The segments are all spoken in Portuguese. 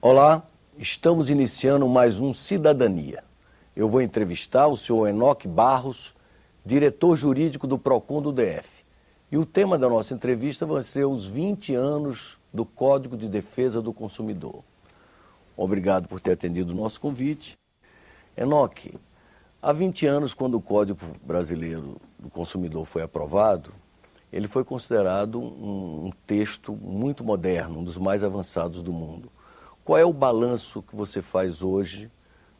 Olá, estamos iniciando mais um Cidadania. Eu vou entrevistar o senhor Enoque Barros, diretor jurídico do PROCON do DF. E o tema da nossa entrevista vai ser os 20 anos do Código de Defesa do Consumidor. Obrigado por ter atendido o nosso convite. Enoque, há 20 anos, quando o Código Brasileiro do Consumidor foi aprovado, ele foi considerado um texto muito moderno, um dos mais avançados do mundo. Qual é o balanço que você faz hoje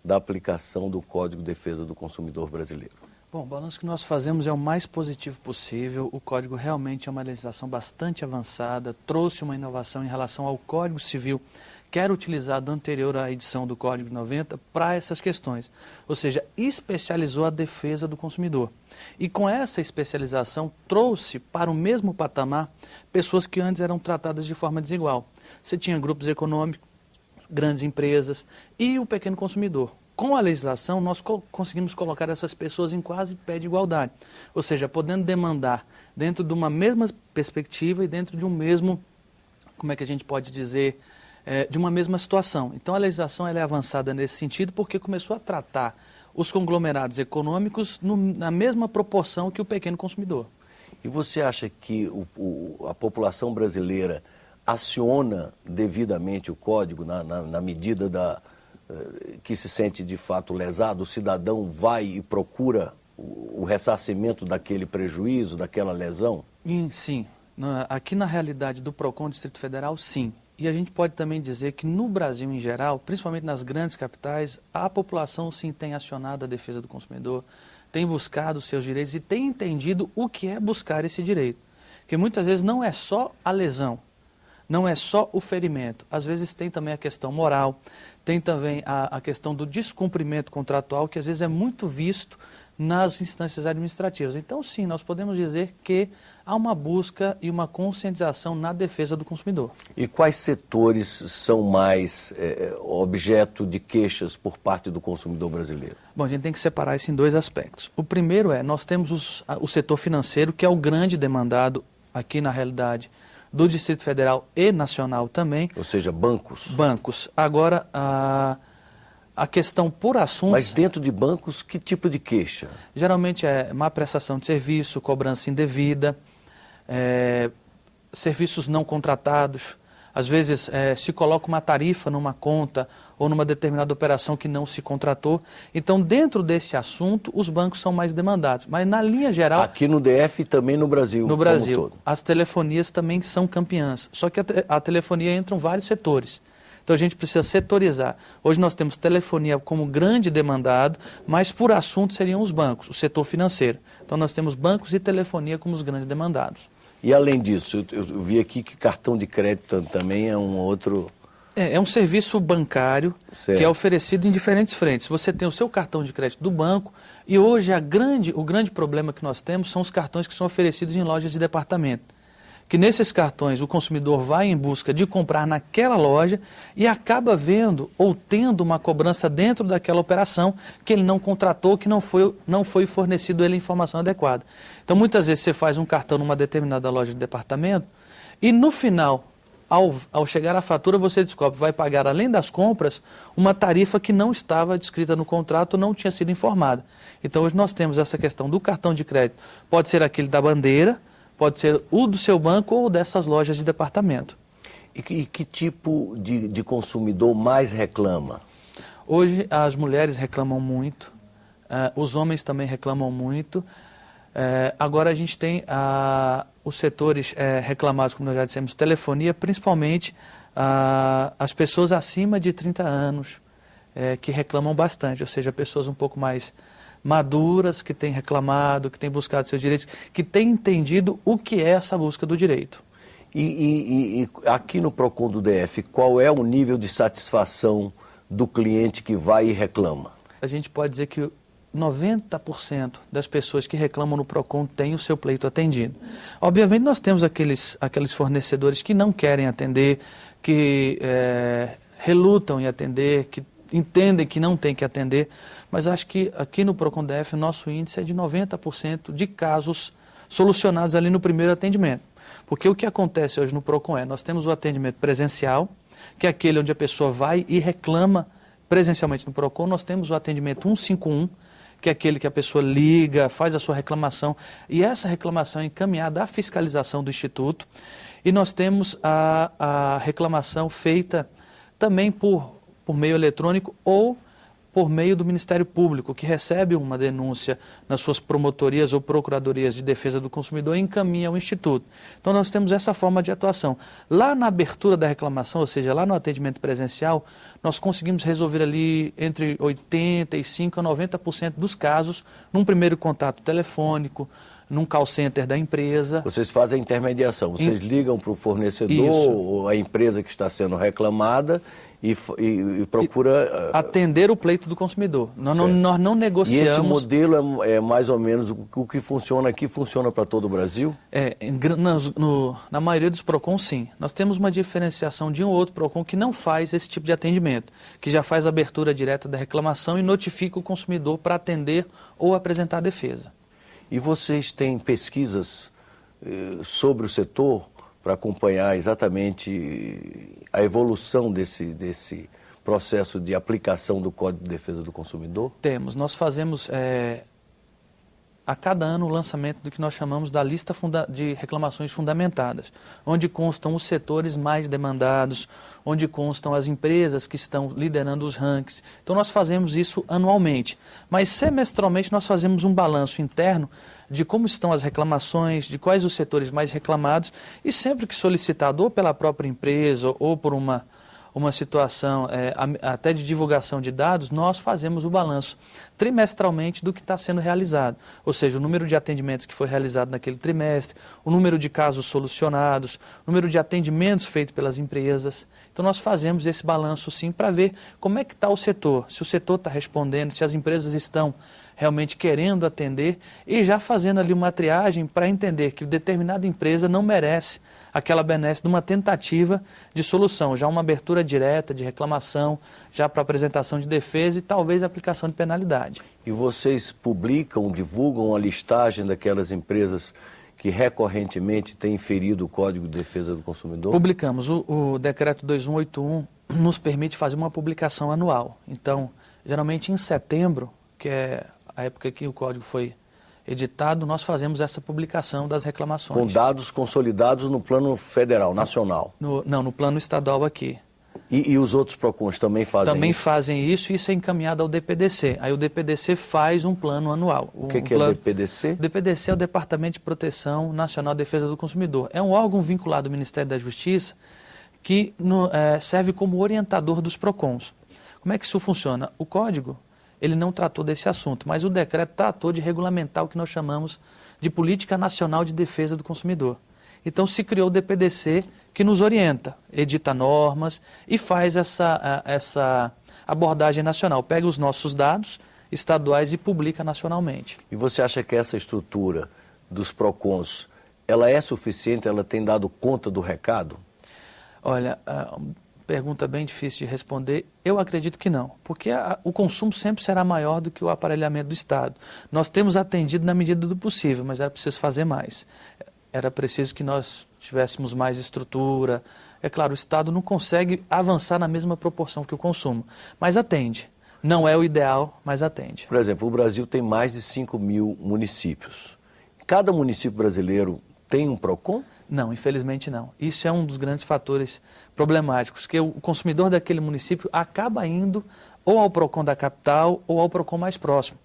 da aplicação do Código de Defesa do Consumidor brasileiro? Bom, o balanço que nós fazemos é o mais positivo possível. O Código realmente é uma legislação bastante avançada, trouxe uma inovação em relação ao Código Civil, que era utilizado anterior à edição do Código de 90 para essas questões. Ou seja, especializou a defesa do consumidor. E com essa especialização trouxe para o mesmo patamar pessoas que antes eram tratadas de forma desigual. Você tinha grupos econômicos, grandes empresas e o pequeno consumidor. Com a legislação, nós conseguimos colocar essas pessoas em quase pé de igualdade. Ou seja, podendo demandar dentro de uma mesma perspectiva e dentro de um mesmo, como é que a gente pode dizer, de uma mesma situação. Então a legislação ela é avançada nesse sentido porque começou a tratar os conglomerados econômicos na mesma proporção que o pequeno consumidor. E você acha que a população brasileira aciona devidamente o Código na medida que se sente de fato lesado? O cidadão vai e procura o ressarcimento daquele prejuízo, daquela lesão? Sim. Aqui na realidade do PROCON Distrito Federal, sim. E a gente pode também dizer que no Brasil em geral, principalmente nas grandes capitais, a população sim tem acionado a defesa do consumidor, tem buscado os seus direitos e tem entendido o que é buscar esse direito. Porque muitas vezes não é só a lesão, não é só o ferimento. Às vezes tem também a questão moral, tem também a questão do descumprimento contratual, que às vezes é muito visto nas instâncias administrativas. Então sim, nós podemos dizer que há uma busca e uma conscientização na defesa do consumidor. E quais setores são mais objeto de queixas por parte do consumidor brasileiro? Bom, a gente tem que separar isso em dois aspectos. O primeiro nós temos o setor financeiro, que é o grande demandado aqui na realidade do Distrito Federal e nacional também. Ou seja, bancos? Bancos. Agora, a questão por assuntos... Mas dentro de bancos, que tipo de queixa? Geralmente é má prestação de serviço, cobrança indevida, serviços não contratados. Às vezes se coloca uma tarifa numa conta ou numa determinada operação que não se contratou. Então, dentro desse assunto, os bancos são mais demandados. Mas na linha geral... Aqui no DF e também no Brasil. No Brasil, como todo. As telefonias também são campeãs. Só que a telefonia entra em vários setores. Então a gente precisa setorizar. Hoje nós temos telefonia como grande demandado, mas por assunto seriam os bancos, o setor financeiro. Então nós temos bancos e telefonia como os grandes demandados. E além disso, eu vi aqui que cartão de crédito também é um outro... É um serviço bancário, certo, que é oferecido em diferentes frentes. Você tem o seu cartão de crédito do banco e hoje o grande problema que nós temos são os cartões que são oferecidos em lojas de departamento. Que nesses cartões o consumidor vai em busca de comprar naquela loja e acaba vendo ou tendo uma cobrança dentro daquela operação que ele não contratou, que não foi fornecido a ele a informação adequada. Então muitas vezes você faz um cartão numa determinada loja de departamento e no final, ao chegar a fatura, você descobre que vai pagar além das compras uma tarifa que não estava descrita no contrato, não tinha sido informada. Então hoje nós temos essa questão do cartão de crédito, pode ser aquele da bandeira, pode ser o do seu banco ou dessas lojas de departamento. E que tipo de consumidor mais reclama? Hoje as mulheres reclamam muito, os homens também reclamam muito. Agora a gente tem os setores reclamados, como nós já dissemos, telefonia, principalmente as pessoas acima de 30 anos que reclamam bastante, ou seja, pessoas um pouco mais maduras, que têm reclamado, que têm buscado seus direitos, que têm entendido o que é essa busca do direito. E aqui no PROCON do DF, qual é o nível de satisfação do cliente que vai e reclama? A gente pode dizer que 90% das pessoas que reclamam no PROCON têm o seu pleito atendido. Obviamente nós temos aqueles fornecedores que não querem atender, que relutam em atender, que entendem que não tem que atender, mas acho que aqui no PROCON DF o nosso índice é de 90% de casos solucionados ali no primeiro atendimento. Porque o que acontece hoje no PROCON nós temos o atendimento presencial, que é aquele onde a pessoa vai e reclama presencialmente no PROCON. Nós temos o atendimento 151, que é aquele que a pessoa liga, faz a sua reclamação, e essa reclamação é encaminhada à fiscalização do Instituto. E nós temos a reclamação feita também por meio eletrônico ou por meio do Ministério Público, que recebe uma denúncia nas suas promotorias ou procuradorias de defesa do consumidor e encaminha ao Instituto. Então nós temos essa forma de atuação. Lá na abertura da reclamação, ou seja, lá no atendimento presencial, nós conseguimos resolver ali entre 85% a 90% dos casos, num primeiro contato telefônico, num call center da empresa. Vocês fazem a intermediação, vocês ligam para o fornecedor ou a empresa que está sendo reclamada e procura... atender o pleito do consumidor. Nós não negociamos... E esse modelo é mais ou menos o que funciona aqui, funciona para todo o Brasil? Na maioria dos PROCONs, sim. Nós temos uma diferenciação de um ou outro PROCON que não faz esse tipo de atendimento, que já faz a abertura direta da reclamação e notifica o consumidor para atender ou apresentar a defesa. E vocês têm pesquisas sobre o setor para acompanhar exatamente a evolução desse processo de aplicação do Código de Defesa do Consumidor? Temos. Nós fazemos a cada ano o lançamento do que nós chamamos da lista de reclamações fundamentadas, onde constam os setores mais demandados, onde constam as empresas que estão liderando os rankings. Então nós fazemos isso anualmente, mas semestralmente nós fazemos um balanço interno de como estão as reclamações, de quais os setores mais reclamados, e sempre que solicitado ou pela própria empresa ou por uma situação até de divulgação de dados, nós fazemos o balanço trimestralmente do que está sendo realizado. Ou seja, o número de atendimentos que foi realizado naquele trimestre, o número de casos solucionados, o número de atendimentos feitos pelas empresas. Então nós fazemos esse balanço sim para ver como é que está o setor, se o setor está respondendo, se as empresas estão realmente querendo atender e já fazendo ali uma triagem para entender que determinada empresa não merece aquela benesse de uma tentativa de solução, já uma abertura direta de reclamação, já para apresentação de defesa e talvez aplicação de penalidade. E vocês publicam, divulgam a listagem daquelas empresas que recorrentemente têm ferido o Código de Defesa do Consumidor? Publicamos. O Decreto 2181 nos permite fazer uma publicação anual. Então, geralmente em setembro, que é a época que o Código foi editado, nós fazemos essa publicação das reclamações. Com dados consolidados no plano federal, nacional? No plano estadual aqui. E os outros PROCONs também fazem isso? Também fazem isso e isso é encaminhado ao DPDC. Aí o DPDC faz um plano anual. O que é o DPDC? O DPDC é o Departamento de Proteção Nacional de Defesa do Consumidor. É um órgão vinculado ao Ministério da Justiça que serve como orientador dos PROCONs. Como é que isso funciona? O Código, ele não tratou desse assunto, mas o decreto tratou de regulamentar o que nós chamamos de Política Nacional de Defesa do Consumidor. Então se criou o DPDC que nos orienta, edita normas e faz essa abordagem nacional. Pega os nossos dados estaduais e publica nacionalmente. E você acha que essa estrutura dos PROCONs, ela é suficiente, ela tem dado conta do recado? Olha, pergunta bem difícil de responder. Eu acredito que não, porque o consumo sempre será maior do que o aparelhamento do Estado. Nós temos atendido na medida do possível, mas era preciso fazer mais. Era preciso que nós tivéssemos mais estrutura. É claro, o Estado não consegue avançar na mesma proporção que o consumo, mas atende. Não é o ideal, mas atende. Por exemplo, o Brasil tem mais de 5 mil municípios. Cada município brasileiro tem um PROCON? Não, infelizmente não. Isso é um dos grandes fatores problemáticos, que o consumidor daquele município acaba indo ou ao PROCON da capital ou ao PROCON mais próximo.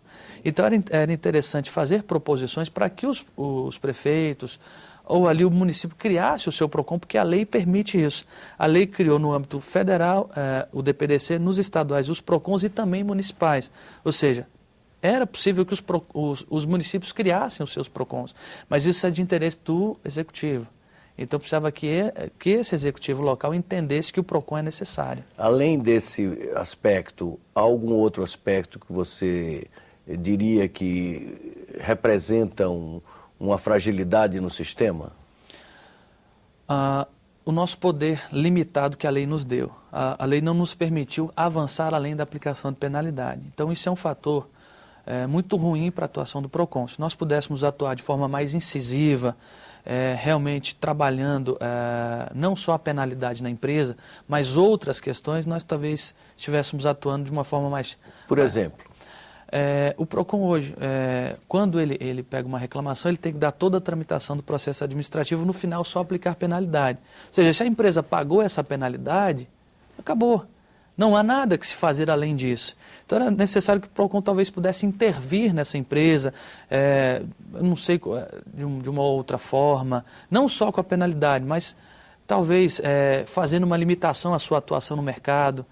Então era interessante fazer proposições para que os prefeitos ou ali o município criasse o seu PROCON, porque a lei permite isso. A lei criou no âmbito federal, o DPDC, nos estaduais, os PROCONs e também municipais. Ou seja, era possível que os municípios criassem os seus PROCONs, mas isso é de interesse do executivo. Então precisava que esse executivo local entendesse que o PROCON é necessário. Além desse aspecto, há algum outro aspecto que você diria que representa uma fragilidade no sistema? O nosso poder limitado que a lei nos deu. A lei não nos permitiu avançar além da aplicação de penalidade. Então isso é um fator muito ruim para a atuação do PROCON. Se nós pudéssemos atuar de forma mais incisiva, realmente trabalhando não só a penalidade na empresa, mas outras questões, nós talvez estivéssemos atuando de uma forma mais... Por exemplo? O PROCON hoje, quando ele pega uma reclamação, ele tem que dar toda a tramitação do processo administrativo, no final só aplicar penalidade. Ou seja, se a empresa pagou essa penalidade, acabou. Não há nada que se fazer além disso. Então era necessário que o PROCON talvez pudesse intervir nessa empresa, não sei, de uma outra forma, não só com a penalidade, mas talvez fazendo uma limitação à sua atuação no mercado,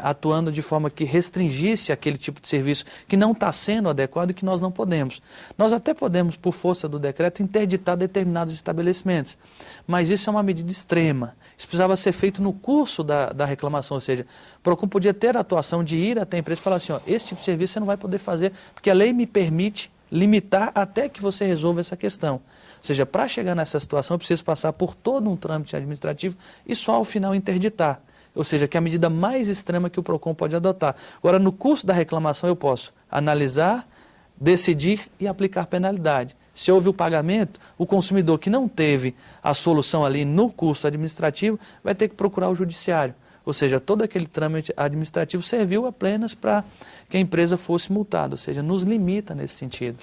atuando de forma que restringisse aquele tipo de serviço que não está sendo adequado e que nós não podemos. Nós até podemos, por força do decreto, interditar determinados estabelecimentos, mas isso é uma medida extrema. Isso precisava ser feito no curso da reclamação, ou seja, o PROCON podia ter a atuação de ir até a empresa e falar assim, ó, esse tipo de serviço você não vai poder fazer, porque a lei me permite limitar até que você resolva essa questão. Ou seja, para chegar nessa situação, eu preciso passar por todo um trâmite administrativo e só ao final interditar. Ou seja, que é a medida mais extrema que o PROCON pode adotar. Agora, no curso da reclamação, eu posso analisar, decidir e aplicar penalidade. Se houve o pagamento, o consumidor que não teve a solução ali no curso administrativo vai ter que procurar o judiciário. Ou seja, todo aquele trâmite administrativo serviu apenas para que a empresa fosse multada, ou seja, nos limita nesse sentido.